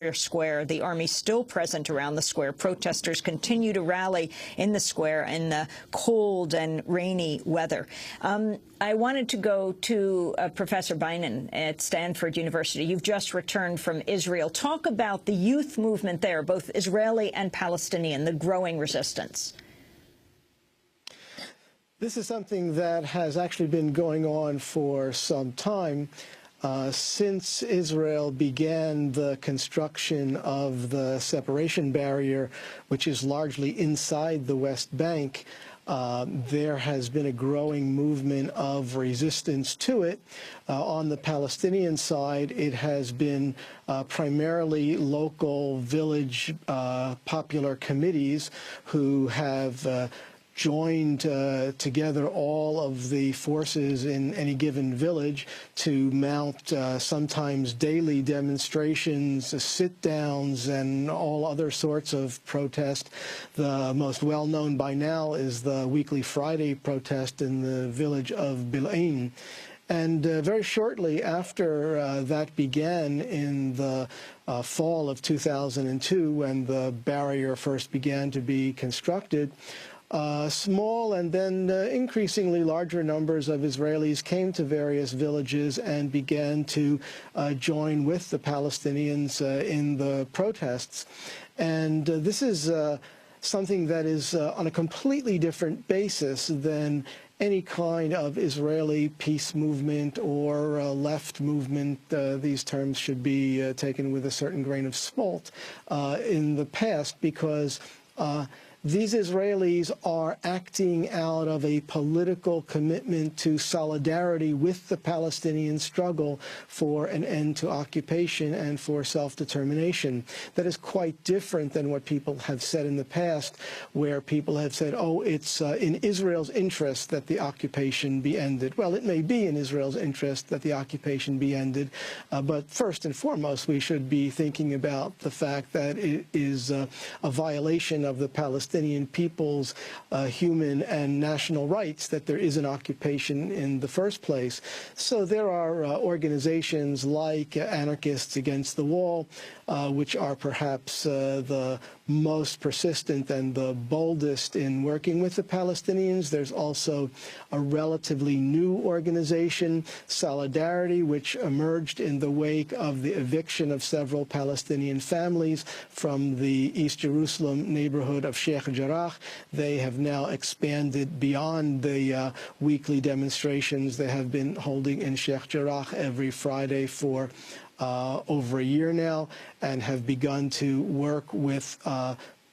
Tahrir Square, the army still present around the square. Protesters continue to rally in the square in the cold and rainy weather. I wanted to go to Professor Beynen at Stanford University. You've just returned from Israel. Talk about the youth movement there, both Israeli and Palestinian, the growing resistance. This is something that has actually been going on for some time. Since Israel began the construction of the separation barrier, which is largely inside the West Bank, there has been a growing movement of resistance to it. On the Palestinian side, it has been primarily local village popular committees who have joined together all of the forces in any given village to mount sometimes daily demonstrations, sit-downs, and all other sorts of protest. The most well-known by now is the weekly Friday protest in the village of Bil'in. And very shortly after that began in the fall of 2002, when the barrier first began to be constructed, small and then increasingly larger numbers of Israelis came to various villages and began to join with the Palestinians in the protests. And this is something that is on a completely different basis than any kind of Israeli peace movement or left movement. These terms should be taken with a certain grain of salt in the past, because these Israelis are acting out of a political commitment to solidarity with the Palestinian struggle for an end to occupation and for self-determination. That is quite different than what people have said in the past, where people have said, oh, it's in Israel's interest that the occupation be ended. Well, it may be in Israel's interest that the occupation be ended, but first and foremost, we should be thinking about the fact that it is a violation of the Palestinian people's human and national rights that there is an occupation in the first place. So there are organizations like Anarchists Against the Wall, which are perhaps the most persistent and the boldest in working with the Palestinians. There's also a relatively new organization, Solidarity, which emerged in the wake of the eviction of several Palestinian families from the East Jerusalem neighborhood of Sheikh Jarrah. They have now expanded beyond the weekly demonstrations they have been holding in Sheikh Jarrah every Friday for over a year now, and have begun to work with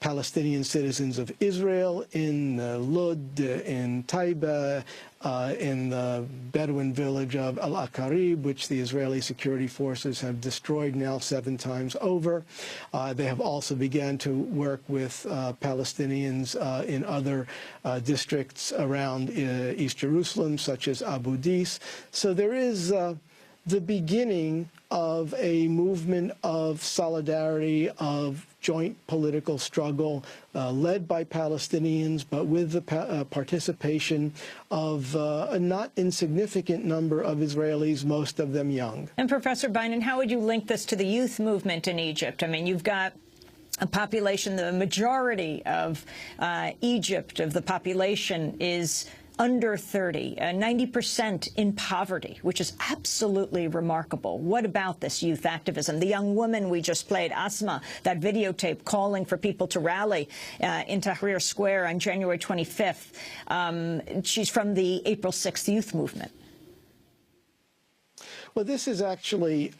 Palestinian citizens of Israel in Lud, in Taiba, in the Bedouin village of Al-Aqarib, which the Israeli security forces have destroyed now 7 times over. They have also begun to work with Palestinians in other districts around East Jerusalem, such as Abu Dis. So there is the beginning of a movement of solidarity, of joint political struggle led by Palestinians, but with the participation of a not insignificant number of Israelis, most of them young. And Professor Beynen, how would you link this to the youth movement in Egypt? I mean, you've got a population, the majority of Egypt, of the population, is under 30, 90% in poverty, which is absolutely remarkable. What about this youth activism? The young woman we just played, Asma, that videotape calling for people to rally in Tahrir Square on January 25th, she's from the April 6th youth movement. Well, this is actually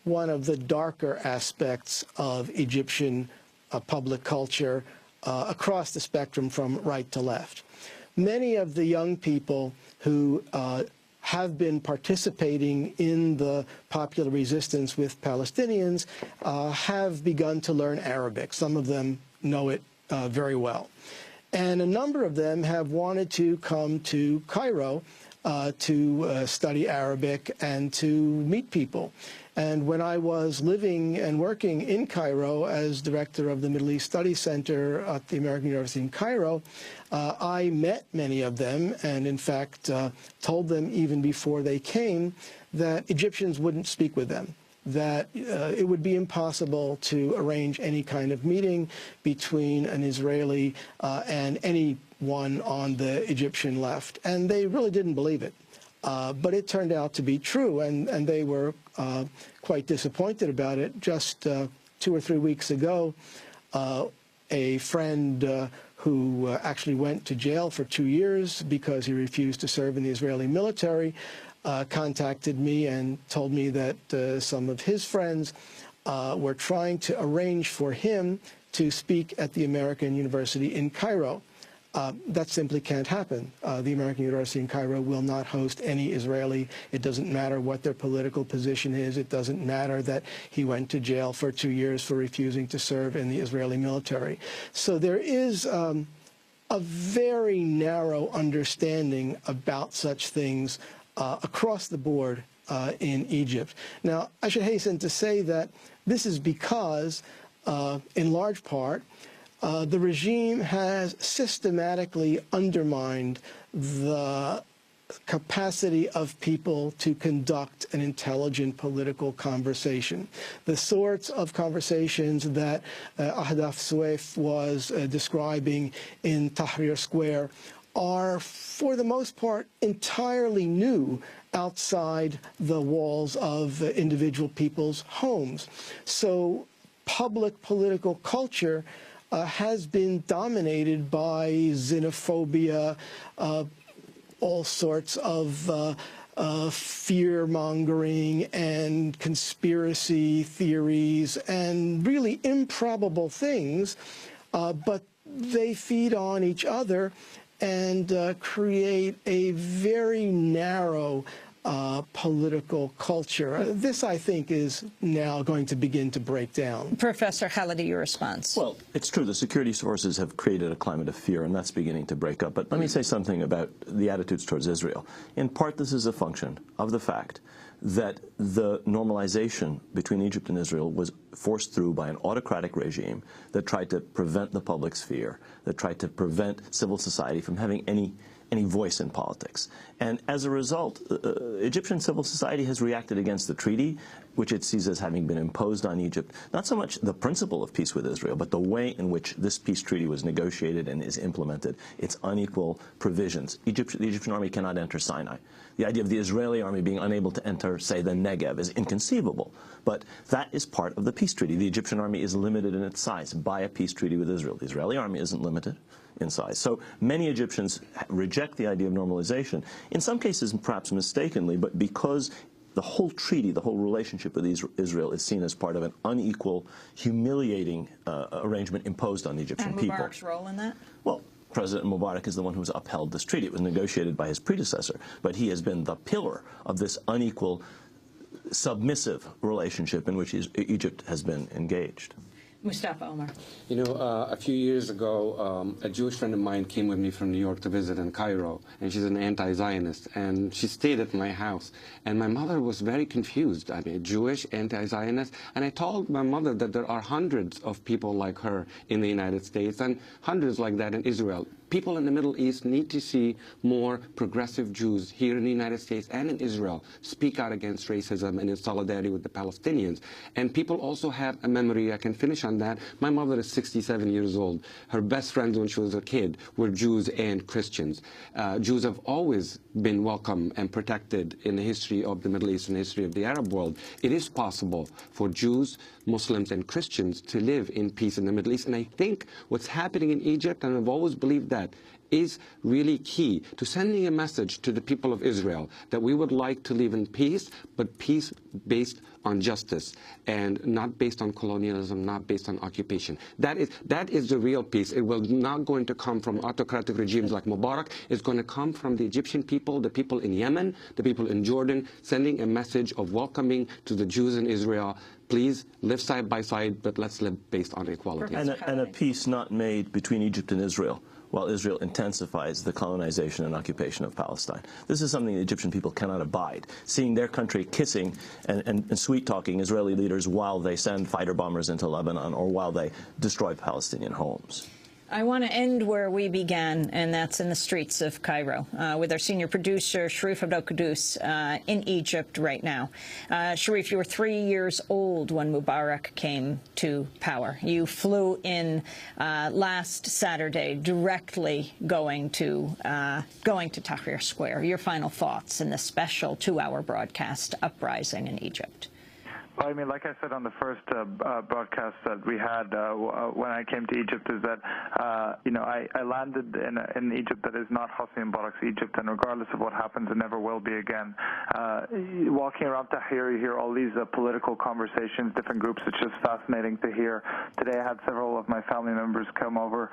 one of the darker aspects of Egyptian public culture across the spectrum from right to left. Many of the young people who have been participating in the popular resistance with Palestinians have begun to learn Arabic. Some of them know it very well. And a number of them have wanted to come to Cairo to study Arabic and to meet people. And when I was living and working in Cairo as director of the Middle East Studies Center at the American University in Cairo, I met many of them and, in fact, told them even before they came that Egyptians wouldn't speak with them. that it would be impossible to arrange any kind of meeting between an Israeli and anyone on the Egyptian left. And they really didn't believe it. But it turned out to be true, and they were quite disappointed about it. Just 2 or 3 weeks ago, a friend who actually went to jail for 2 years because he refused to serve in the Israeli military contacted me and told me that some of his friends were trying to arrange for him to speak at the American University in Cairo. That simply can't happen. The American University in Cairo will not host any Israeli. It doesn't matter what their political position is. It doesn't matter that he went to jail for 2 years for refusing to serve in the Israeli military. So there is a very narrow understanding about such things across the board in Egypt. Now, I should hasten to say that this is because, in large part, the regime has systematically undermined the capacity of people to conduct an intelligent political conversation. The sorts of conversations that Ahdaf Soueif was describing in Tahrir Square are, for the most part, entirely new outside the walls of individual people's homes. So public political culture has been dominated by xenophobia, all sorts of fear-mongering and conspiracy theories and really improbable things, but they feed on each other and create a very narrow political culture. This, I think, is now going to begin to break down. Professor Khalidi, your response. Well, it's true. The security forces have created a climate of fear, and that's beginning to break up. But let me say something about the attitudes towards Israel. In part, this is a function of the fact that the normalization between Egypt and Israel was forced through by an autocratic regime that tried to prevent the public sphere, that tried to prevent civil society from having any voice in politics. And as a result, Egyptian civil society has reacted against the treaty, which it sees as having been imposed on Egypt, not so much the principle of peace with Israel, but the way in which this peace treaty was negotiated and is implemented, its unequal provisions. The Egyptian army cannot enter Sinai. The idea of the Israeli army being unable to enter, say, the Negev is inconceivable. But that is part of the peace treaty. The Egyptian army is limited in its size by a peace treaty with Israel. The Israeli army isn't limited in size. So many Egyptians reject the idea of normalization, in some cases perhaps mistakenly, but because the whole treaty, the whole relationship with Israel is seen as part of an unequal, humiliating arrangement imposed on the Egyptian people. And Mubarak's role in that? Well, President Mubarak is the one who's upheld this treaty. It was negotiated by his predecessor, but he has been the pillar of this unequal, submissive relationship in which Egypt has been engaged. Mustafa Omar. You know, a few years ago, a Jewish friend of mine came with me from New York to visit in Cairo, and she's an anti-Zionist, and she stayed at my house. And my mother was very confused. I mean, Jewish, anti-Zionist. And I told my mother that there are hundreds of people like her in the United States and hundreds like that in Israel. People in the Middle East need to see more progressive Jews here in the United States and in Israel speak out against racism and in solidarity with the Palestinians. And people also have a memory, I can finish on that. My mother is 67 years old. Her best friends when she was a kid were Jews and Christians. Jews have always been welcome and protected in the history of the Middle East and the history of the Arab world. It is possible for Jews, Muslims, and Christians to live in peace in the Middle East. And I think what's happening in Egypt, and I've always believed that, is really key to sending a message to the people of Israel that we would like to live in peace, but peace based on justice and not based on colonialism, not based on occupation. That is the real peace. It will not going to come from autocratic regimes like Mubarak. It's going to come from the Egyptian people, the people in Yemen, the people in Jordan, sending a message of welcoming to the Jews in Israel. Please live side by side, but let's live based on equality. And a peace not made between Egypt and Israel, while Israel intensifies the colonization and occupation of Palestine. This is something the Egyptian people cannot abide, seeing their country kissing and sweet-talking Israeli leaders while they send fighter bombers into Lebanon or while they destroy Palestinian homes. I want to end where we began, and that's in the streets of Cairo, with our senior producer, Sharif Kouddous, in Egypt right now. Sharif, you were 3 years old when Mubarak came to power. You flew in last Saturday, directly going to Tahrir Square. Your final thoughts in the special 2-hour broadcast, Uprising in Egypt. Well, I mean, like I said on the first broadcast that we had when I came to Egypt, is that I landed in Egypt that is not Hosni Mubarak's Egypt, and regardless of what happens, it never will be again. Walking around Tahrir, you hear all these political conversations, different groups. It's just fascinating to hear. Today, I had several of my family members come over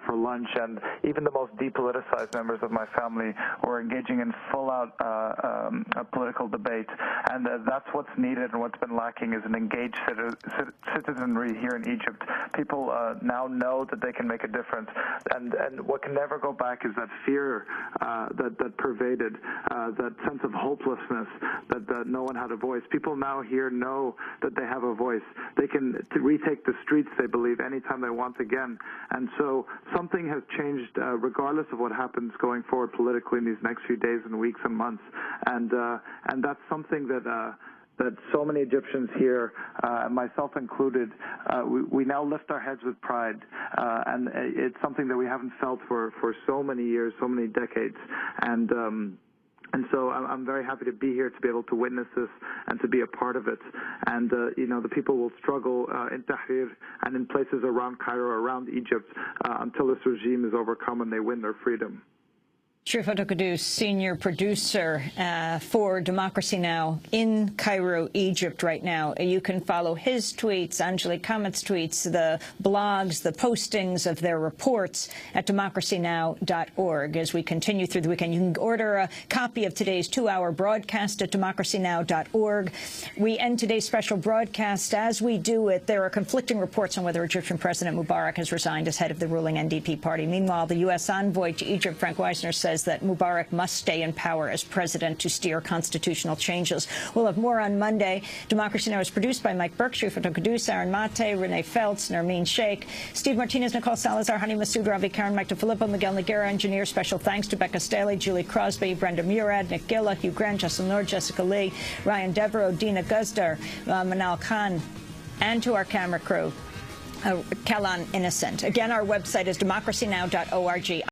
for lunch, and even the most depoliticized members of my family were engaging in full-out political debate, and that's what's needed and what's been lacking is an engaged citizenry here in Egypt. People now know that they can make a difference, and what can never go back is that fear that pervaded, that sense of hopelessness, that no one had a voice. People now here know that they have a voice. They can retake the streets, they believe, anytime they want again. And so something has changed regardless of what happens going forward politically in these next few days and weeks and months. And that's something that so many Egyptians here, myself included, we now lift our heads with pride, and it's something that we haven't felt for so many years, so many decades, and so I'm very happy to be here to be able to witness this and to be a part of it. And the people will struggle in Tahrir and in places around Cairo, around Egypt, until this regime is overcome and they win their freedom. Sharif Kouddous, senior producer for Democracy Now! In Cairo, Egypt right now. You can follow his tweets, Anjali Kamat's tweets, the blogs, the postings of their reports at democracynow.org. As we continue through the weekend, you can order a copy of today's 2-hour broadcast at democracynow.org. We end today's special broadcast. As we do it, there are conflicting reports on whether Egyptian President Mubarak has resigned as head of the ruling NDP party. Meanwhile, the U.S. envoy to Egypt, Frank Wisner, says that Mubarak must stay in power as president to steer constitutional changes. We'll have more on Monday. Democracy Now! Is produced by Mike Burke, Sharif Kouddous, Aaron Mate, Renee Feltz, Nermeen Sheikh, Steve Martinez, Nicole Salazar, Hani Masood, Ravi Karen, Mike DeFilippo, Miguel Noguera, engineer. Special thanks to Becca Staley, Julie Crosby, Brenda Murad, Nick Gilla, Hugh Grant, Justin Lord, Jessica Lee, Ryan Devereaux, Dina Guzdar, Manal Khan, and to our camera crew, Kalan Innocent. Again, our website is democracynow.org.